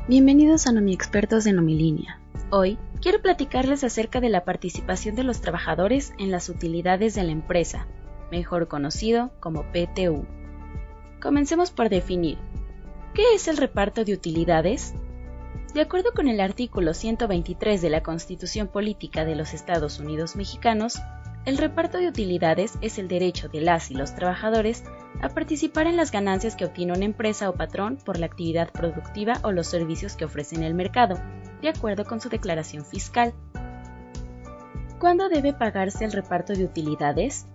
Bienvenidos a NomiExpertos de Nomilínea. Hoy quiero platicarles acerca de la participación de los trabajadores en las utilidades de la empresa, mejor conocido como PTU. Comencemos por definir, ¿qué es el reparto de utilidades? De acuerdo con el artículo 123 de la Constitución Política de los Estados Unidos Mexicanos, el reparto de utilidades es el derecho de las y los trabajadores a participar en las ganancias que obtiene una empresa o patrón por la actividad productiva o los servicios que ofrece en el mercado, de acuerdo con su declaración fiscal. ¿Cuándo debe pagarse el reparto de utilidades?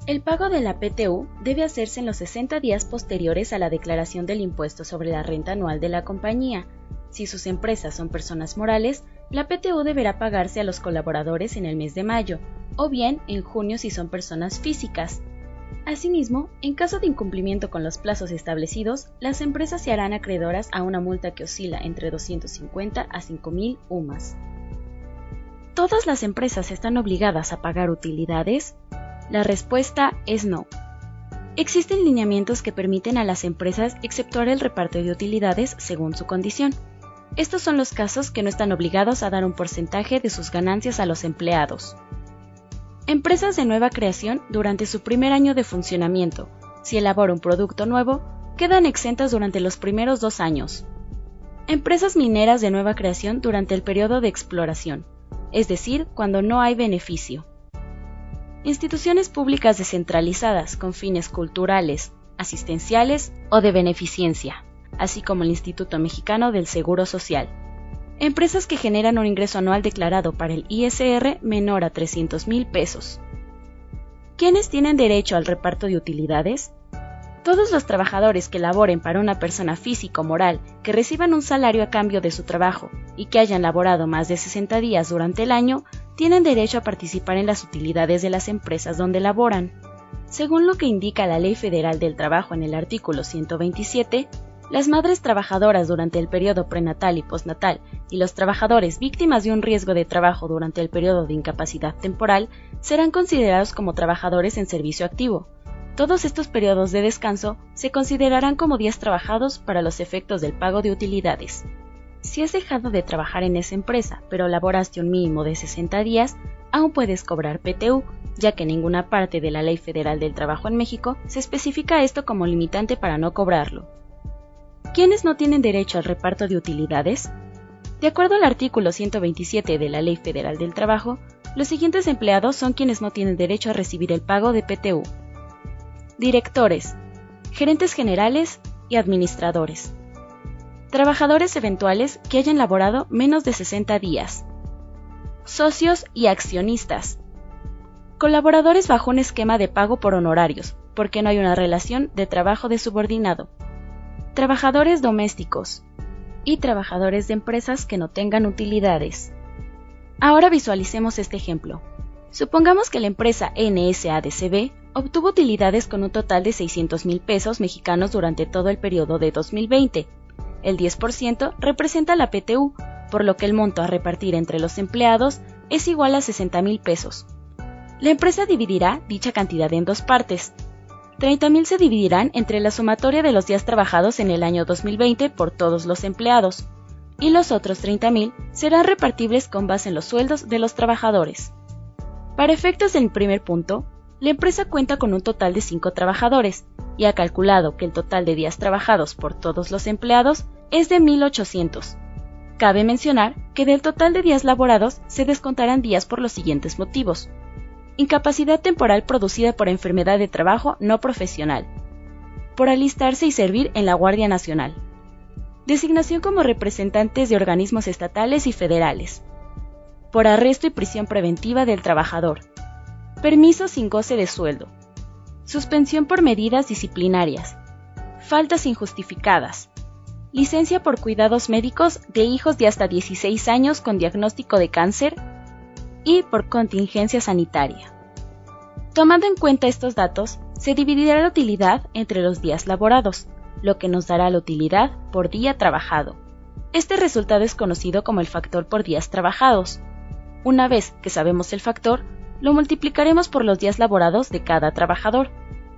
El pago de la PTU debe hacerse en los 60 días posteriores a la declaración del impuesto sobre la renta anual de la compañía. Si sus empresas son personas morales, la PTU deberá pagarse a los colaboradores en el mes de mayo, o bien en junio si son personas físicas. Asimismo, en caso de incumplimiento con los plazos establecidos, las empresas se harán acreedoras a una multa que oscila entre 250 a 5,000 UMAS. ¿Todas las empresas están obligadas a pagar utilidades? La respuesta es no. Existen lineamientos que permiten a las empresas exceptuar el reparto de utilidades según su condición. Estos son los casos que no están obligados a dar un porcentaje de sus ganancias a los empleados. Empresas de nueva creación durante su primer año de funcionamiento, si elabora un producto nuevo, quedan exentas durante los primeros 2 años. Empresas mineras de nueva creación durante el periodo de exploración, es decir, cuando no hay beneficio. Instituciones públicas descentralizadas con fines culturales, asistenciales o de beneficencia, así como el Instituto Mexicano del Seguro Social. Empresas que generan un ingreso anual declarado para el ISR menor a 300,000 pesos. ¿Quiénes tienen derecho al reparto de utilidades? Todos los trabajadores que laboren para una persona física o moral, que reciban un salario a cambio de su trabajo y que hayan laborado más de 60 días durante el año, tienen derecho a participar en las utilidades de las empresas donde laboran. Según lo que indica la Ley Federal del Trabajo en el artículo 127, las madres trabajadoras durante el periodo prenatal y postnatal y los trabajadores víctimas de un riesgo de trabajo durante el periodo de incapacidad temporal serán considerados como trabajadores en servicio activo. Todos estos periodos de descanso se considerarán como días trabajados para los efectos del pago de utilidades. Si has dejado de trabajar en esa empresa, pero laboraste un mínimo de 60 días, aún puedes cobrar PTU, ya que en ninguna parte de la Ley Federal del Trabajo en México se especifica esto como limitante para no cobrarlo. ¿Quiénes no tienen derecho al reparto de utilidades? De acuerdo al artículo 127 de la Ley Federal del Trabajo, los siguientes empleados son quienes no tienen derecho a recibir el pago de PTU. Directores, gerentes generales y administradores. Trabajadores eventuales que hayan laborado menos de 60 días. Socios y accionistas. Colaboradores bajo un esquema de pago por honorarios, porque no hay una relación de trabajo de subordinado. Trabajadores domésticos y trabajadores de empresas que no tengan utilidades. Ahora visualicemos este ejemplo. Supongamos que la empresa NSADCB obtuvo utilidades con un total de 600,000 pesos mexicanos durante todo el periodo de 2020. El 10% representa la PTU, por lo que el monto a repartir entre los empleados es igual a 60,000 pesos. La empresa dividirá dicha cantidad en 2 partes. 30,000 se dividirán entre la sumatoria de los días trabajados en el año 2020 por todos los empleados, y los otros 30,000 serán repartibles con base en los sueldos de los trabajadores. Para efectos del primer punto, la empresa cuenta con un total de 5 trabajadores, y ha calculado que el total de días trabajados por todos los empleados es de 1,800. Cabe mencionar que del total de días laborados se descontarán días por los siguientes motivos. Incapacidad temporal producida por enfermedad de trabajo no profesional. Por alistarse y servir en la Guardia Nacional. Designación como representantes de organismos estatales y federales. Por arresto y prisión preventiva del trabajador. Permiso sin goce de sueldo. Suspensión por medidas disciplinarias. Faltas injustificadas. Licencia por cuidados médicos de hijos de hasta 16 años con diagnóstico de cáncer y por contingencia sanitaria. Tomando en cuenta estos datos, se dividirá la utilidad entre los días laborados, lo que nos dará la utilidad por día trabajado. Este resultado es conocido como el factor por días trabajados. Una vez que sabemos el factor, lo multiplicaremos por los días laborados de cada trabajador.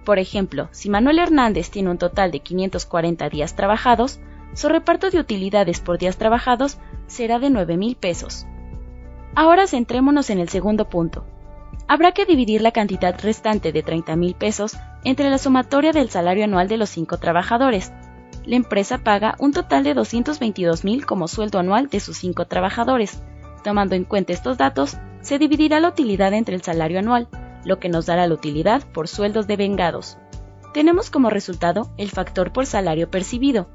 Por ejemplo, si Manuel Hernández tiene un total de 540 días trabajados, su reparto de utilidades por días trabajados será de 9,000 pesos. Ahora centrémonos en el segundo punto. Habrá que dividir la cantidad restante de 30,000 pesos entre la sumatoria del salario anual de los 5 trabajadores. La empresa paga un total de 222,000 como sueldo anual de sus 5 trabajadores. Tomando en cuenta estos datos, se dividirá la utilidad entre el salario anual, lo que nos dará la utilidad por sueldos devengados. Tenemos como resultado el factor por salario percibido.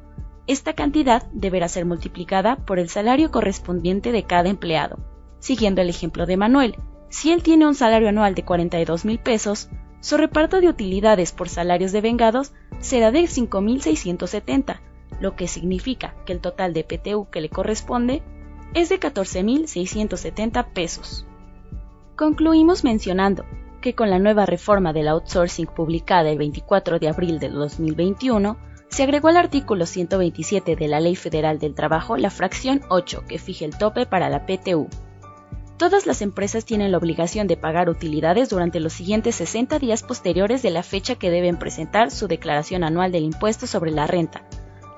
Esta cantidad deberá ser multiplicada por el salario correspondiente de cada empleado. Siguiendo el ejemplo de Manuel, si él tiene un salario anual de 42,000 pesos, su reparto de utilidades por salarios devengados será de 5,670, lo que significa que el total de PTU que le corresponde es de 14,670 pesos. Concluimos mencionando que con la nueva reforma del outsourcing publicada el 24 de abril del 2021, se agregó al artículo 127 de la Ley Federal del Trabajo la fracción 8 que fija el tope para la PTU. Todas las empresas tienen la obligación de pagar utilidades durante los siguientes 60 días posteriores de la fecha que deben presentar su declaración anual del impuesto sobre la renta.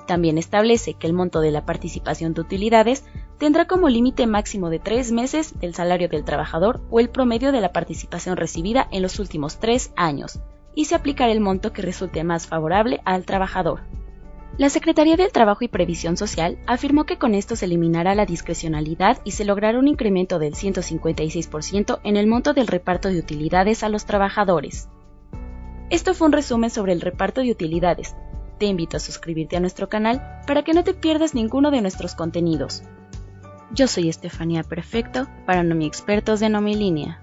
También establece que el monto de la participación de utilidades tendrá como límite máximo de 3 meses el salario del trabajador o el promedio de la participación recibida en los últimos 3 años, y se aplicará el monto que resulte más favorable al trabajador. La Secretaría del Trabajo y Previsión Social afirmó que con esto se eliminará la discrecionalidad y se logrará un incremento del 156% en el monto del reparto de utilidades a los trabajadores. Esto fue un resumen sobre el reparto de utilidades. Te invito a suscribirte a nuestro canal para que no te pierdas ninguno de nuestros contenidos. Yo soy Estefanía Perfecto para NomiExpertos de Nomilínea.